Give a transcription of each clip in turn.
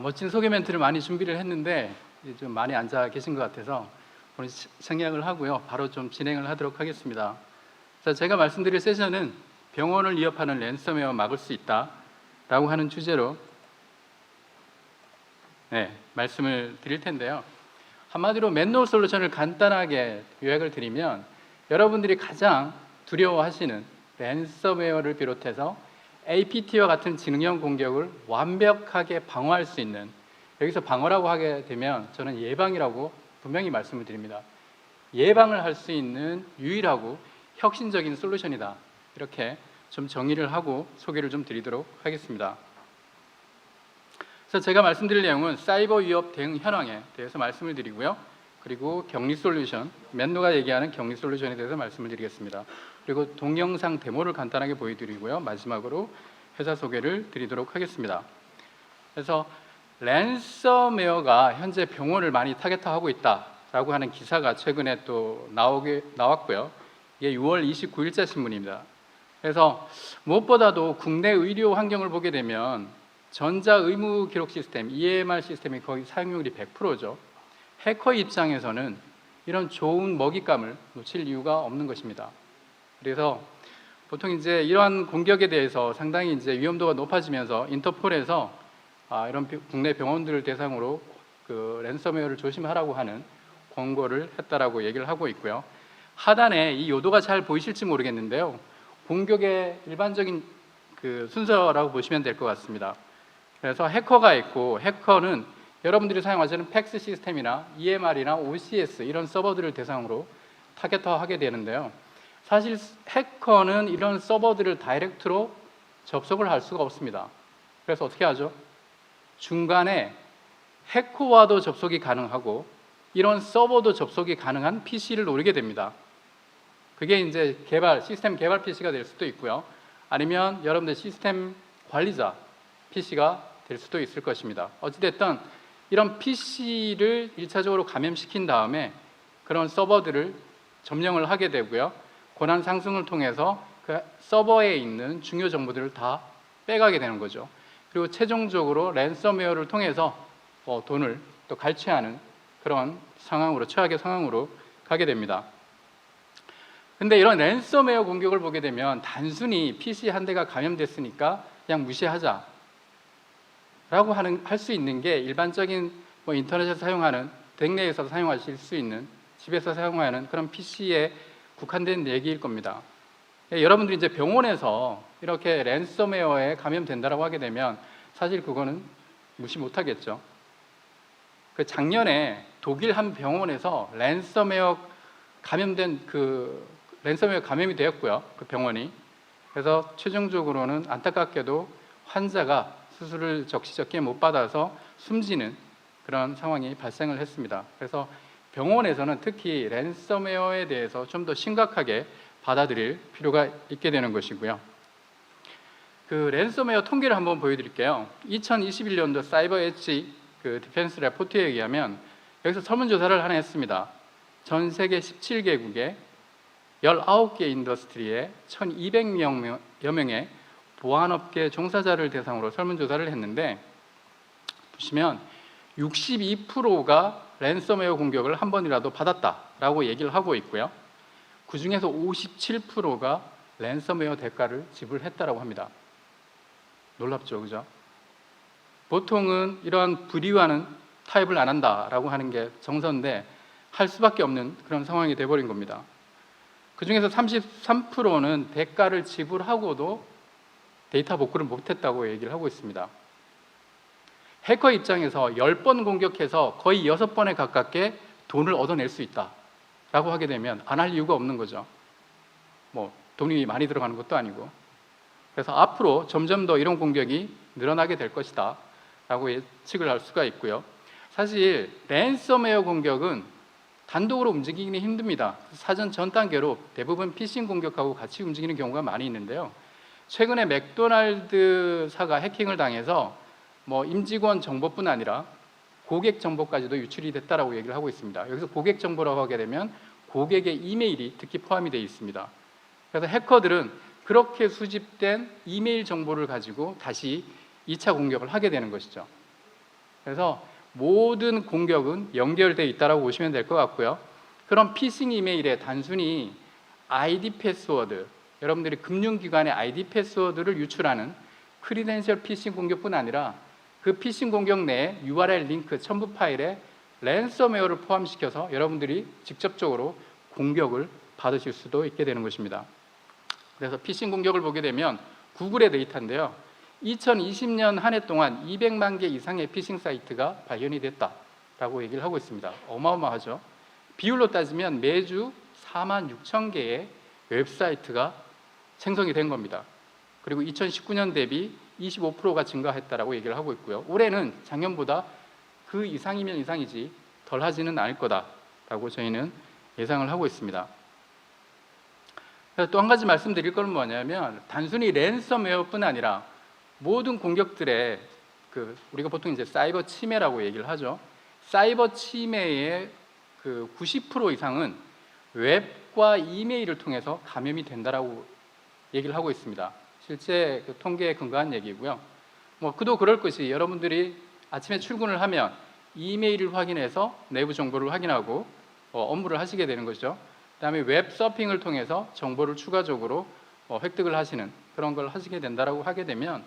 멋진 소개 멘트를 많이 준비를 했는데 좀 많이 앉아 계신 것 같아서 오늘 생략을 하고요. 바로 좀 진행을 하도록 하겠습니다. 자, 제가 말씀드릴 세션은 병원을 위협하는 랜섬웨어 막을 수 있다라고 하는 주제로 말씀을 드릴 텐데요. 한마디로 맨홀 솔루션을 간단하게 요약을 드리면 여러분들이 가장 두려워하시는 랜섬웨어를 비롯해서 APT와 같은 지능형 공격을 완벽하게 방어할 수 있는, 여기서 방어라고 하게 되면 저는 예방이라고 분명히 말씀을 드립니다. 예방을 할 수 있는 유일하고 혁신적인 솔루션이다. 이렇게 좀 정의를 하고 소개를 좀 드리도록 하겠습니다. 그래서 제가 말씀드릴 내용은 사이버 위협 대응 현황에 대해서 말씀을 드리고요. 그리고 격리 솔루션, 맨노가 얘기하는 격리 솔루션에 대해서 말씀을 드리겠습니다. 그리고 동영상 데모를 간단하게 보여드리고요. 마지막으로 회사 소개를 드리도록 하겠습니다. 그래서 랜섬웨어가 현재 병원을 많이 타겟화하고 있다라고 하는 기사가 최근에 또 나왔고요. 이게 6월 29일자 신문입니다. 그래서 무엇보다도 국내 의료 환경을 보게 되면 전자 의무 기록 시스템, EMR 시스템이 거의 사용률이 100%죠. 해커 입장에서는 이런 좋은 먹잇감을 놓칠 이유가 없는 것입니다. 그래서 보통 이제 이러한 공격에 대해서 상당히 이제 위험도가 높아지면서 인터폴에서 이런 국내 병원들을 대상으로 그 랜섬웨어를 조심하라고 하는 권고를 했다라고 얘기를 하고 있고요. 하단에 이 요도가 잘 보이실지 모르겠는데요. 공격의 일반적인 그 순서라고 보시면 될 것 같습니다. 그래서 해커가 있고, 해커는 여러분들이 사용하시는 팩스 시스템이나 EMR이나 OCS 이런 서버들을 대상으로 타겟화하게 되는데요. 사실 해커는 이런 서버들을 다이렉트로 접속을 할 수가 없습니다. 그래서 어떻게 하죠? 중간에 해커와도 접속이 가능하고 이런 서버도 접속이 가능한 PC를 노리게 됩니다. 그게 이제 시스템 개발 PC가 될 수도 있고요. 아니면 여러분들 시스템 관리자 PC가 될 수도 있을 것입니다. 어찌됐든 이런 PC를 1차적으로 감염시킨 다음에 그런 서버들을 점령을 하게 되고요. 권한 상승을 통해서 그 서버에 있는 중요 정보들을 다 빼가게 되는 거죠. 그리고 최종적으로 랜섬웨어를 통해서 돈을 또 갈취하는 그런 상황으로, 최악의 상황으로 가게 됩니다. 근데 이런 랜섬웨어 공격을 보게 되면 단순히 PC 한 대가 감염됐으니까 그냥 무시하자 라고 할 수 있는 게 일반적인 인터넷에서 사용하는, 댁내에서 사용하실 수 있는, 집에서 사용하는 그런 PC에 국한된 얘기일 겁니다. 여러분들이 이제 병원에서 이렇게 랜섬웨어에 감염된다라고 하게 되면 사실 그거는 무시 못하겠죠. 그 작년에 독일 한 병원에서 랜섬웨어 감염이 되었고요. 그 병원이. 그래서 최종적으로는 안타깝게도 환자가 수술을 적시적기에 못 받아서 숨지는 그런 상황이 발생을 했습니다. 그래서 병원에서는 특히 랜섬웨어에 대해서 좀 더 심각하게 받아들일 필요가 있게 되는 것이고요. 그 랜섬웨어 통계를 한번 보여드릴게요. 2021년도 사이버 엣지 그 디펜스 레포트에 의하면 여기서 설문조사를 하나 했습니다. 전 세계 17개국에 19개 인더스트리에 1200여 명의 보안업계 종사자를 대상으로 설문조사를 했는데 보시면 62%가 랜섬웨어 공격을 한 번이라도 받았다라고 얘기를 하고 있고요. 그 중에서 57%가 랜섬웨어 대가를 지불했다라고 합니다. 놀랍죠, 그죠? 보통은 이러한 불이유하는 타협을 안 한다라고 하는 게 정서인데 할 수밖에 없는 그런 상황이 돼버린 겁니다. 그 중에서 33%는 대가를 지불하고도 데이터 복구를 못했다고 얘기를 하고 있습니다. 해커 입장에서 10번 공격해서 거의 6번에 가깝게 돈을 얻어낼 수 있다라고 하게 되면 안 할 이유가 없는 거죠. 돈이 많이 들어가는 것도 아니고. 그래서 앞으로 점점 더 이런 공격이 늘어나게 될 것이다 라고 예측을 할 수가 있고요. 사실 랜섬웨어 공격은 단독으로 움직이기는 힘듭니다. 사전 전 단계로 대부분 피싱 공격하고 같이 움직이는 경우가 많이 있는데요. 최근에 맥도날드사가 해킹을 당해서 임직원 정보뿐 아니라 고객 정보까지도 유출이 됐다라고 얘기를 하고 있습니다. 여기서 고객 정보라고 하게 되면 고객의 이메일이 특히 포함이 되어 있습니다. 그래서 해커들은 그렇게 수집된 이메일 정보를 가지고 다시 2차 공격을 하게 되는 것이죠. 그래서 모든 공격은 연결되어 있다고 보시면 될 것 같고요. 그럼 피싱 이메일에 단순히 아이디 패스워드, 여러분들이 금융기관의 아이디 패스워드를 유출하는 크리덴셜 피싱 공격뿐 아니라 그 피싱 공격 내에 URL 링크 첨부 파일에 랜섬웨어를 포함시켜서 여러분들이 직접적으로 공격을 받으실 수도 있게 되는 것입니다. 그래서 피싱 공격을 보게 되면 구글의 데이터인데요. 2020년 한 해 동안 200만 개 이상의 피싱 사이트가 발견이 됐다라고 얘기를 하고 있습니다. 어마어마하죠. 비율로 따지면 매주 4만 6천 개의 웹사이트가 생성이 된 겁니다. 그리고 2019년 대비 25%가 증가했다라고 얘기를 하고 있고요. 올해는 작년보다 그 이상이면 이상이지 덜 하지는 않을 거다라고 저희는 예상을 하고 있습니다. 또 한 가지 말씀드릴 건 뭐냐면 단순히 랜섬웨어뿐 아니라 모든 공격들의 우리가 보통 이제 사이버 침해라고 얘기를 하죠. 사이버 침해의 90% 이상은 웹과 이메일을 통해서 감염이 된다라고 얘기를 하고 있습니다. 실제 통계에 근거한 얘기고요. 그도 그럴 것이 여러분들이 아침에 출근을 하면 이메일을 확인해서 내부 정보를 확인하고 업무를 하시게 되는 것이죠. 그다음에 웹 서핑을 통해서 정보를 추가적으로 획득을 하시는 그런 걸 하시게 된다라고 하게 되면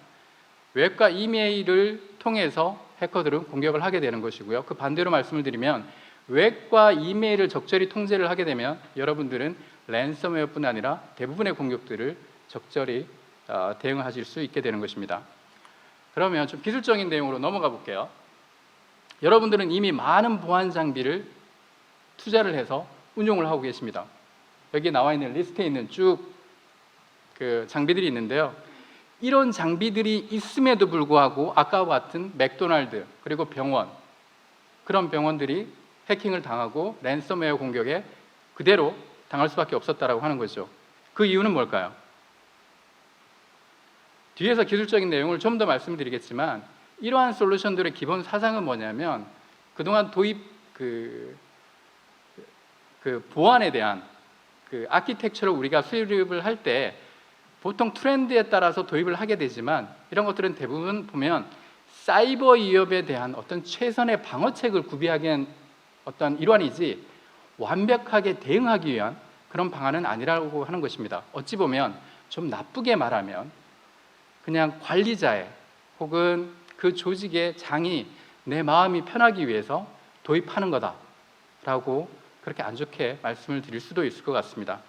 웹과 이메일을 통해서 해커들은 공격을 하게 되는 것이고요. 그 반대로 말씀을 드리면 웹과 이메일을 적절히 통제를 하게 되면 여러분들은 랜섬웨어뿐 아니라 대부분의 공격들을 적절히 대응하실 수 있게 되는 것입니다. 그러면 좀 기술적인 내용으로 넘어가 볼게요. 여러분들은 이미 많은 보안 장비를 투자를 해서 운용을 하고 계십니다. 여기 나와 있는 리스트에 있는 쭉 장비들이 있는데요. 이런 장비들이 있음에도 불구하고 아까와 같은 맥도날드 그리고 병원, 그런 병원들이 해킹을 당하고 랜섬웨어 공격에 그대로 당할 수밖에 없었다라고 하는 거죠. 그 이유는 뭘까요? 뒤에서 기술적인 내용을 좀 더 말씀드리겠지만 이러한 솔루션들의 기본 사상은 뭐냐면 그동안 도입 보안에 대한 아키텍처를 우리가 수립을 할 때 보통 트렌드에 따라서 도입을 하게 되지만 이런 것들은 대부분 보면 사이버 위협에 대한 어떤 최선의 방어책을 구비하기 위한 어떤 일환이지 완벽하게 대응하기 위한 그런 방안은 아니라고 하는 것입니다. 어찌 보면 좀 나쁘게 말하면 그냥 관리자의 혹은 그 조직의 장이 내 마음이 편하기 위해서 도입하는 거다라고 그렇게 안 좋게 말씀을 드릴 수도 있을 것 같습니다.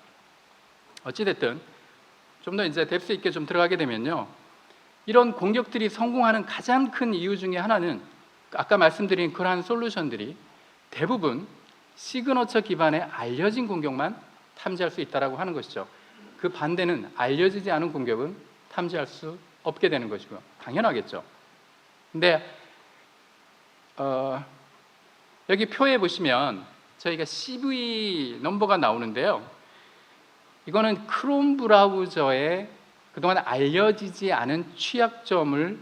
어찌됐든 좀 더 이제 뎁스 있게 좀 들어가게 되면요, 이런 공격들이 성공하는 가장 큰 이유 중에 하나는 아까 말씀드린 그러한 솔루션들이 대부분 시그너처 기반의 알려진 공격만 탐지할 수 있다라고 하는 것이죠. 그 반대는 알려지지 않은 공격은 탐지할 수 없게 되는 것이고요. 당연하겠죠. 근데 여기 표에 보시면 저희가 CV 넘버가 나오는데요. 이거는 크롬 브라우저에 그동안 알려지지 않은 취약점을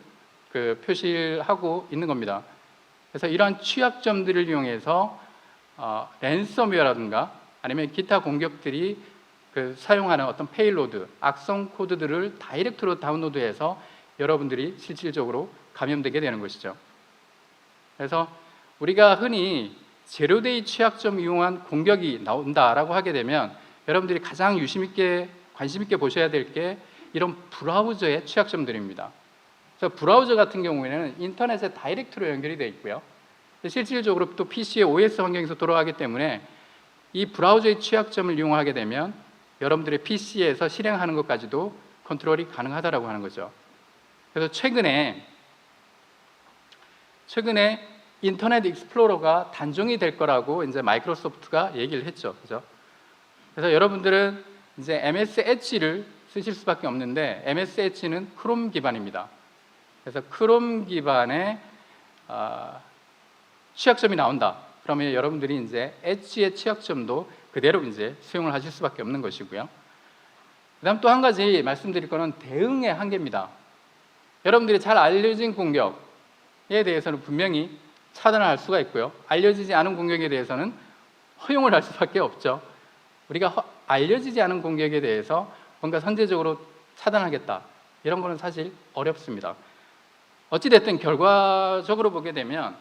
표시하고 있는 겁니다. 그래서 이러한 취약점들을 이용해서 랜섬웨어라든가 아니면 기타 공격들이 사용하는 어떤 페일로드, 악성 코드들을 다이렉트로 다운로드해서 여러분들이 실질적으로 감염되게 되는 것이죠. 그래서 우리가 흔히 제로데이 취약점 이용한 공격이 나온다라고 하게 되면 여러분들이 가장 관심 있게 보셔야 될 게 이런 브라우저의 취약점들입니다. 그래서 브라우저 같은 경우에는 인터넷에 다이렉트로 연결이 되어 있고요. 실질적으로 또 PC의 OS 환경에서 돌아가기 때문에 이 브라우저의 취약점을 이용하게 되면 여러분들의 PC에서 실행하는 것까지도 컨트롤이 가능하다라고 하는 거죠. 그래서 최근에 인터넷 익스플로러가 단종이 될 거라고 이제 마이크로소프트가 얘기를 했죠. 그죠? 그래서 여러분들은 이제 MS 엣지를 쓰실 수밖에 없는데 MS 엣지는 크롬 기반입니다. 그래서 크롬 기반의 취약점이 나온다. 그러면 여러분들이 이제 엣지의 취약점도 그대로 이제 수용을 하실 수밖에 없는 것이고요. 그다음 또 한 가지 말씀드릴 거는 대응의 한계입니다. 여러분들이 잘 알려진 공격에 대해서는 분명히 차단을 할 수가 있고요. 알려지지 않은 공격에 대해서는 허용을 할 수밖에 없죠. 우리가 알려지지 않은 공격에 대해서 뭔가 선제적으로 차단하겠다 이런 거는 사실 어렵습니다. 어찌됐든 결과적으로 보게 되면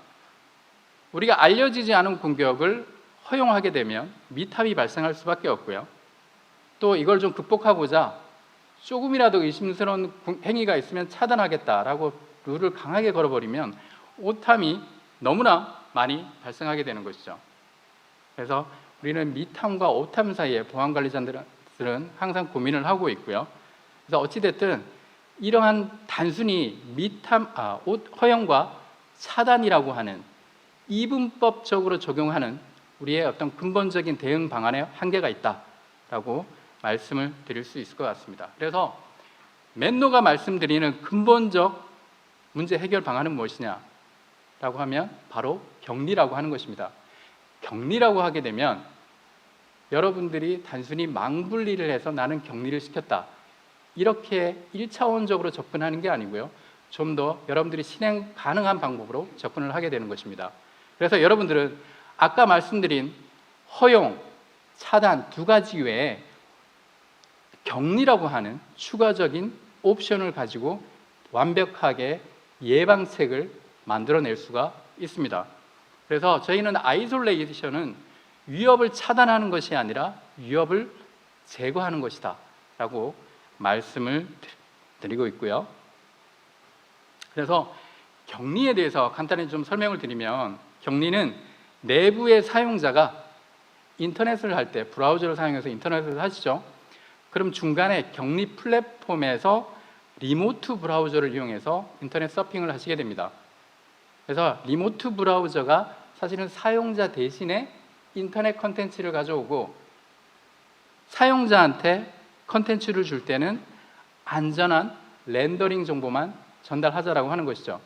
우리가 알려지지 않은 공격을 허용하게 되면 미탑이 발생할 수밖에 없고요. 또 이걸 좀 극복하고자 조금이라도 의심스러운 행위가 있으면 차단하겠다라고 룰을 강하게 걸어버리면 오탐이 너무나 많이 발생하게 되는 것이죠. 그래서 우리는 미탐과 오탐 사이에 보안관리자들은 항상 고민을 하고 있고요. 그래서 어찌됐든 이러한 단순히 허용과 차단이라고 하는 이분법적으로 적용하는 우리의 어떤 근본적인 대응 방안에 한계가 있다라고 말씀을 드릴 수 있을 것 같습니다. 그래서 맨노가 말씀드리는 근본적 문제 해결 방안은 무엇이냐라고 하면 바로 격리라고 하는 것입니다. 격리라고 하게 되면 여러분들이 단순히 망분리를 해서 나는 격리를 시켰다 이렇게 1차원적으로 접근하는 게 아니고요. 좀 더 여러분들이 실행 가능한 방법으로 접근을 하게 되는 것입니다. 그래서 여러분들은 아까 말씀드린 허용, 차단 두 가지 외에 격리라고 하는 추가적인 옵션을 가지고 완벽하게 예방책을 만들어낼 수가 있습니다. 그래서 저희는 아이솔레이션은 위협을 차단하는 것이 아니라 위협을 제거하는 것이다 라고 말씀을 드리고 있고요. 그래서 격리에 대해서 간단히 좀 설명을 드리면 격리는 내부의 사용자가 인터넷을 할 때 브라우저를 사용해서 인터넷을 하시죠. 그럼 중간에 격리 플랫폼에서 리모트 브라우저를 이용해서 인터넷 서핑을 하시게 됩니다. 그래서 리모트 브라우저가 사실은 사용자 대신에 인터넷 컨텐츠를 가져오고 사용자한테 컨텐츠를 줄 때는 안전한 렌더링 정보만 전달하자라고 하는 것이죠.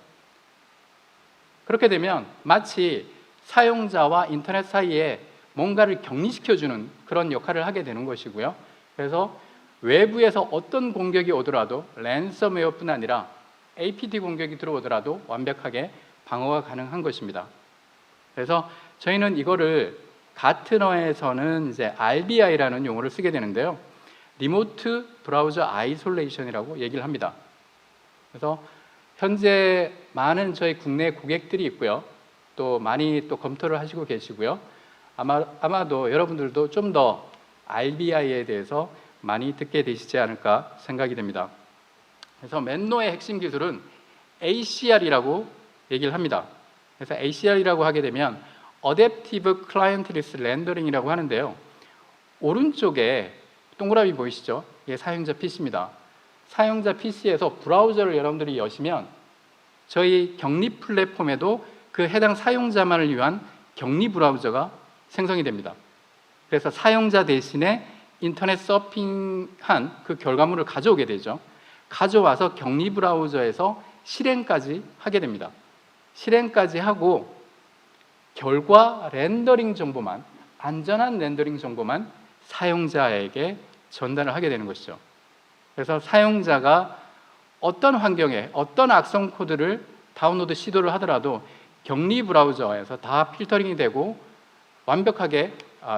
그렇게 되면 마치 사용자와 인터넷 사이에 뭔가를 격리시켜주는 그런 역할을 하게 되는 것이고요. 그래서 외부에서 어떤 공격이 오더라도 랜섬웨어뿐 아니라 APT 공격이 들어오더라도 완벽하게 방어가 가능한 것입니다. 그래서 저희는 이거를 가트너에서는 이제 RBI라는 용어를 쓰게 되는데요. 리모트 브라우저 아이솔레이션이라고 얘기를 합니다. 그래서 현재 많은 저희 국내 고객들이 있고요. 또 많이 또 검토를 하시고 계시고요. 아마도 여러분들도 좀 더 RBI에 대해서 많이 듣게 되시지 않을까 생각이 됩니다. 그래서 맨노의 핵심 기술은 ACR이라고 얘기를 합니다. 그래서 ACR이라고 하게 되면 Adaptive Clientless Rendering이라고 하는데요. 오른쪽에 동그라미 보이시죠? 이게 사용자 PC입니다. 사용자 PC에서 브라우저를 여러분들이 여시면 저희 격리 플랫폼에도 그 해당 사용자만을 위한 격리 브라우저가 생성이 됩니다. 그래서 사용자 대신에 인터넷 서핑한 그 결과물을 가져오게 되죠. 가져와서 격리 브라우저에서 실행까지 하게 됩니다. 실행까지 하고 결과 렌더링 정보만, 안전한 렌더링 정보만 사용자에게 전달을 하게 되는 것이죠. 그래서 사용자가 어떤 환경에 어떤 악성 코드를 다운로드 시도를 하더라도 격리 브라우저에서 다 필터링이 되고 완벽하게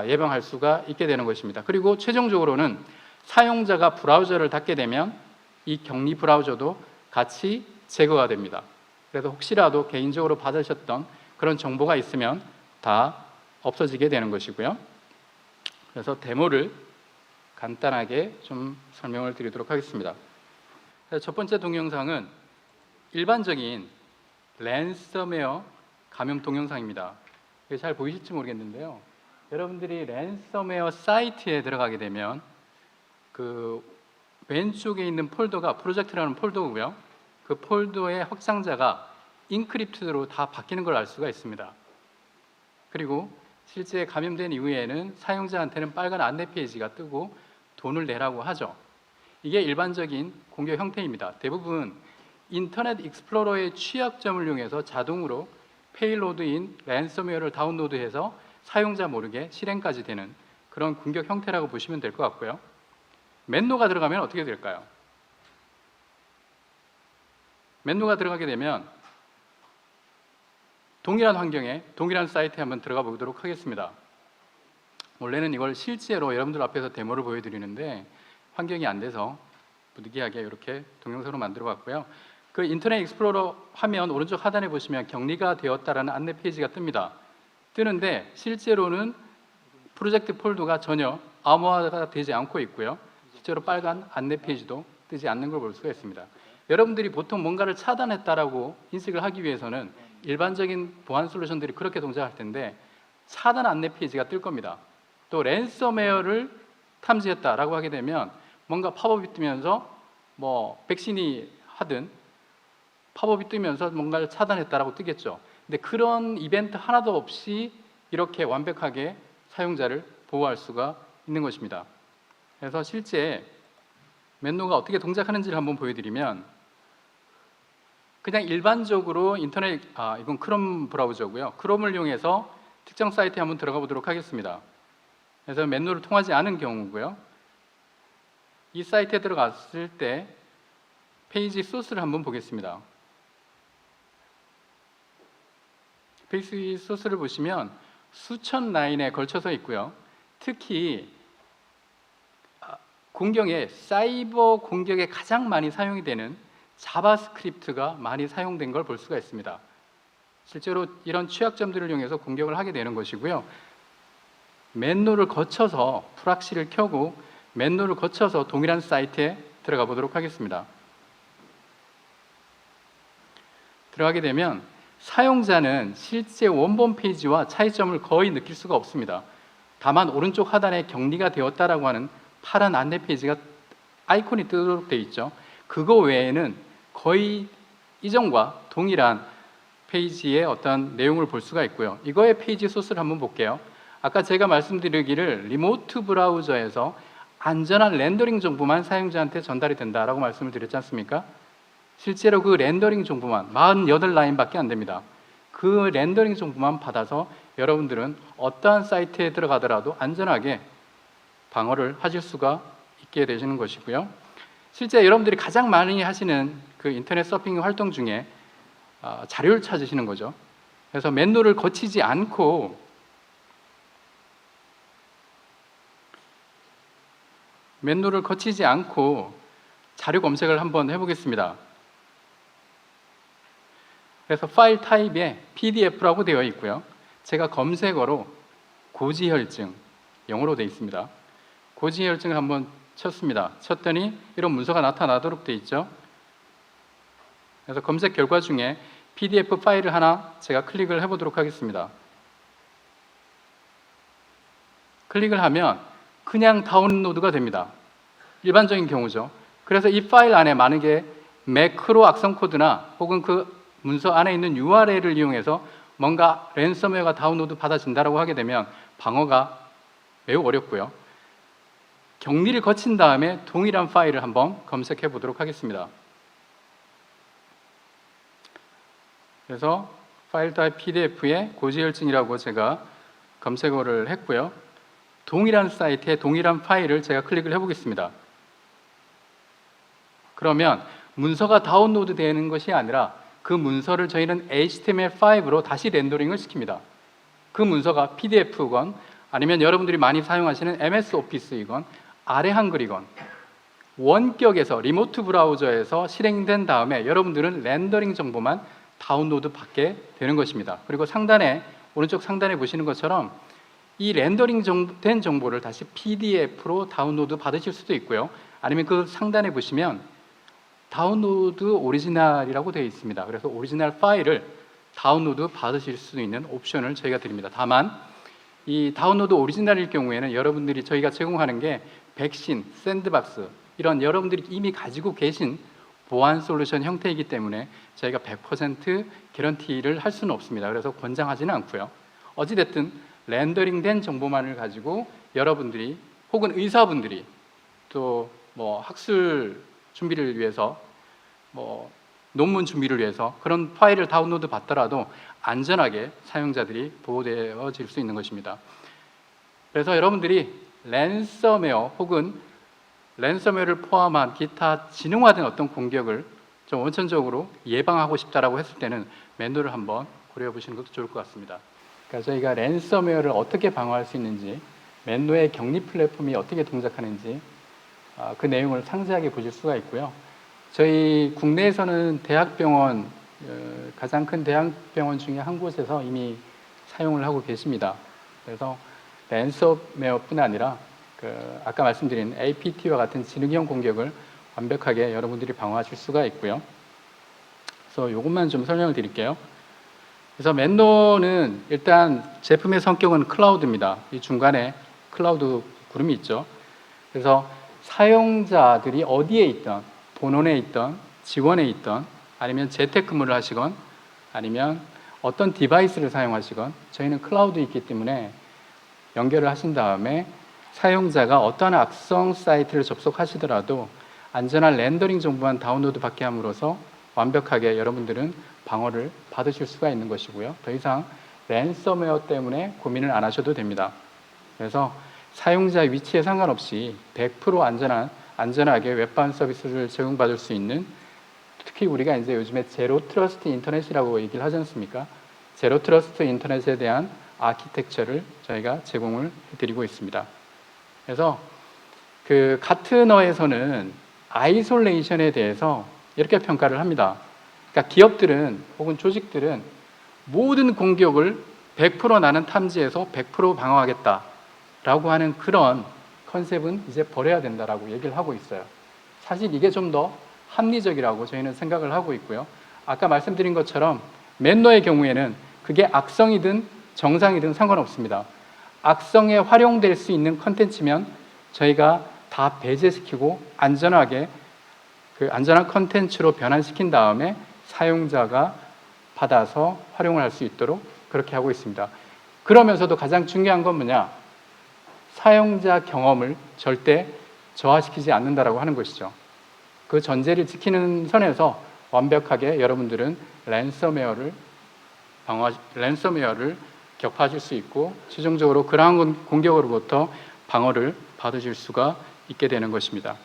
예방할 수가 있게 되는 것입니다. 그리고 최종적으로는 사용자가 브라우저를 닫게 되면 이 격리 브라우저도 같이 제거가 됩니다. 그래서 혹시라도 개인적으로 받으셨던 그런 정보가 있으면 다 없어지게 되는 것이고요. 그래서 데모를 간단하게 좀 설명을 드리도록 하겠습니다. 첫 번째 동영상은 일반적인 랜섬웨어 감염 동영상입니다. 이게 잘 보이실지 모르겠는데요. 여러분들이 랜섬웨어 사이트에 들어가게 되면 그 왼쪽에 있는 폴더가 프로젝트라는 폴더고요. 그 폴더의 확장자가 인크립트로 다 바뀌는 걸 알 수가 있습니다. 그리고 실제 감염된 이후에는 사용자한테는 빨간 안내 페이지가 뜨고 돈을 내라고 하죠. 이게 일반적인 공격 형태입니다. 대부분 인터넷 익스플로러의 취약점을 이용해서 자동으로 페일로드인 랜섬웨어를 다운로드해서 사용자 모르게 실행까지 되는 그런 공격 형태라고 보시면 될 것 같고요. 맨노가 들어가면 어떻게 될까요? 맨노가 들어가게 되면 동일한 환경에 동일한 사이트에 한번 들어가 보도록 하겠습니다. 원래는 이걸 실제로 여러분들 앞에서 데모를 보여드리는데 환경이 안 돼서 부득이하게 이렇게 동영상으로 만들어 봤고요. 그 인터넷 익스플로러 화면 오른쪽 하단에 보시면 격리가 되었다라는 안내 페이지가 뜹니다. 뜨는데 실제로는 프로젝트 폴더가 전혀 암호화가 되지 않고 있고요. 실제로 빨간 안내 페이지도 뜨지 않는 걸 볼 수가 있습니다. 여러분들이 보통 뭔가를 차단했다라고 인식을 하기 위해서는 일반적인 보안 솔루션들이 그렇게 동작할 텐데 차단 안내 페이지가 뜰 겁니다. 또 랜섬웨어를 탐지했다라고 하게 되면 뭔가 팝업이 뜨면서 뭐 백신이 하든 팝업이 뜨면서 뭔가를 차단했다라고 뜨겠죠. 근데 그런 이벤트 하나도 없이 이렇게 완벽하게 사용자를 보호할 수가 있는 것입니다. 그래서 실제 맨노가 어떻게 동작하는지를 한번 보여드리면 그냥 일반적으로 인터넷, 이건 크롬 브라우저고요. 크롬을 이용해서 특정 사이트에 한번 들어가 보도록 하겠습니다. 그래서 맨노를 통하지 않은 경우고요. 이 사이트에 들어갔을 때 페이지 소스를 한번 보겠습니다. 페이지 소스를 보시면 수천 라인에 걸쳐서 있고요. 특히 공격에 사이버 공격에 가장 많이 사용이 되는 자바스크립트가 많이 사용된 걸 볼 수가 있습니다. 실제로 이런 취약점들을 이용해서 공격을 하게 되는 것이고요. 맨노를 거쳐서 프락시를 켜고 맨노를 거쳐서 동일한 사이트에 들어가 보도록 하겠습니다. 들어가게 되면 사용자는 실제 원본 페이지와 차이점을 거의 느낄 수가 없습니다. 다만 오른쪽 하단에 격리가 되었다라고 하는 파란 안내 페이지가 아이콘이 뜨도록 되어 있죠. 그거 외에는 거의 이전과 동일한 페이지의 어떤 내용을 볼 수가 있고요. 이거의 페이지 소스를 한번 볼게요. 아까 제가 말씀드리기를 리모트 브라우저에서 안전한 렌더링 정보만 사용자한테 전달이 된다라고 말씀을 드렸지 않습니까? 실제로 그 렌더링 정보만 48라인밖에 안 됩니다. 그 렌더링 정보만 받아서 여러분들은 어떠한 사이트에 들어가더라도 안전하게 방어를 하실 수가 있게 되시는 것이고요. 실제 여러분들이 가장 많이 하시는 그 인터넷 서핑 활동 중에 자료를 찾으시는 거죠. 그래서 맨노를 거치지 않고 자료 검색을 한번 해보겠습니다. 그래서 파일 타입에 PDF라고 되어 있고요. 제가 검색어로 고지혈증, 영어로 되어 있습니다. 고지혈증을 한번 쳤습니다. 쳤더니 이런 문서가 나타나도록 되어 있죠. 그래서 검색 결과 중에 PDF 파일을 하나 제가 클릭을 해보도록 하겠습니다. 클릭을 하면 그냥 다운로드가 됩니다. 일반적인 경우죠. 그래서 이 파일 안에 만약에 매크로 악성 코드나 혹은 그 문서 안에 있는 URL을 이용해서 뭔가 랜섬웨어가 다운로드 받아진다고 하게 되면 방어가 매우 어렵고요. 격리를 거친 다음에 동일한 파일을 한번 검색해 보도록 하겠습니다. 그래서 파일 타입 PDF에 고지혈증이라고 제가 검색어를 했고요. 동일한 사이트에 동일한 파일을 제가 클릭을 해보겠습니다. 그러면 문서가 다운로드 되는 것이 아니라 그 문서를 저희는 HTML5로 다시 렌더링을 시킵니다. 그 문서가 PDF건 아니면 여러분들이 많이 사용하시는 MS 오피스이건 아래 한글이건 원격에서 리모트 브라우저에서 실행된 다음에 여러분들은 렌더링 정보만 다운로드 받게 되는 것입니다. 그리고 오른쪽 상단에 보시는 것처럼 이 렌더링 된 정보를 다시 PDF로 다운로드 받으실 수도 있고요. 아니면 그 상단에 보시면 다운로드 오리지널이라고 되어 있습니다. 그래서 오리지널 파일을 다운로드 받으실 수 있는 옵션을 저희가 드립니다. 다만 이 다운로드 오리지널일 경우에는 여러분들이 저희가 제공하는 게 백신, 샌드박스 이런 여러분들이 이미 가지고 계신 보안 솔루션 형태이기 때문에 저희가 100% 개런티를 할 수는 없습니다. 그래서 권장하지는 않고요. 어찌됐든 렌더링된 정보만을 가지고 여러분들이 혹은 의사분들이 또 뭐 학술 준비를 위해서 논문 준비를 위해서 그런 파일을 다운로드 받더라도 안전하게 사용자들이 보호되어질 수 있는 것입니다. 그래서 여러분들이 랜섬웨어 혹은 랜섬웨어를 포함한 기타 지능화된 어떤 공격을 좀 원천적으로 예방하고 싶다라고 했을 때는 맨노를 한번 고려해 보시는 것도 좋을 것 같습니다. 그러니까 저희가 랜섬웨어를 어떻게 방어할 수 있는지, 맨노의 격리 플랫폼이 어떻게 동작하는지 그 내용을 상세하게 보실 수가 있고요. 저희 국내에서는 대학병원, 가장 큰 대학병원 중에 한 곳에서 이미 사용을 하고 계십니다. 그래서 랜섬웨어뿐 아니라 아까 말씀드린 APT와 같은 지능형 공격을 완벽하게 여러분들이 방어하실 수가 있고요. 그래서 이것만 좀 설명을 드릴게요. 그래서 맨노는 일단 제품의 성격은 클라우드입니다. 이 중간에 클라우드 구름이 있죠. 그래서 사용자들이 어디에 있던, 본원에 있던, 지원에 있던, 아니면 재택근무를 하시건, 아니면 어떤 디바이스를 사용하시건, 저희는 클라우드에 있기 때문에 연결을 하신 다음에 사용자가 어떠한 악성 사이트를 접속하시더라도 안전한 렌더링 정보만 다운로드 받게 함으로써 완벽하게 여러분들은 방어를 받으실 수가 있는 것이고요. 더 이상 랜섬웨어 때문에 고민을 안 하셔도 됩니다. 그래서 사용자 위치에 상관없이 100% 안전하게 웹반 서비스를 제공받을 수 있는, 특히 우리가 이제 요즘에 제로 트러스트 인터넷이라고 얘기를 하지 않습니까? 제로 트러스트 인터넷에 대한 아키텍처를 저희가 제공을 해드리고 있습니다. 그래서 가트너에서는 아이솔레이션에 대해서 이렇게 평가를 합니다. 그러니까 기업들은 혹은 조직들은 모든 공격을 100% 나는 탐지해서 100% 방어하겠다라고 하는 그런 컨셉은 이제 버려야 된다라고 얘기를 하고 있어요. 사실 이게 좀 더 합리적이라고 저희는 생각을 하고 있고요. 아까 말씀드린 것처럼 맨노의 경우에는 그게 악성이든 정상이든 상관없습니다. 악성에 활용될 수 있는 컨텐츠면 저희가 다 배제시키고 안전하게 안전한 컨텐츠로 변환시킨 다음에 사용자가 받아서 활용을 할 수 있도록 그렇게 하고 있습니다. 그러면서도 가장 중요한 건 뭐냐? 사용자 경험을 절대 저하시키지 않는다라고 하는 것이죠. 그 전제를 지키는 선에서 완벽하게 여러분들은 랜섬웨어를 격파하실 수 있고 최종적으로 그러한 공격으로부터 방어를 받으실 수가 있게 되는 것입니다.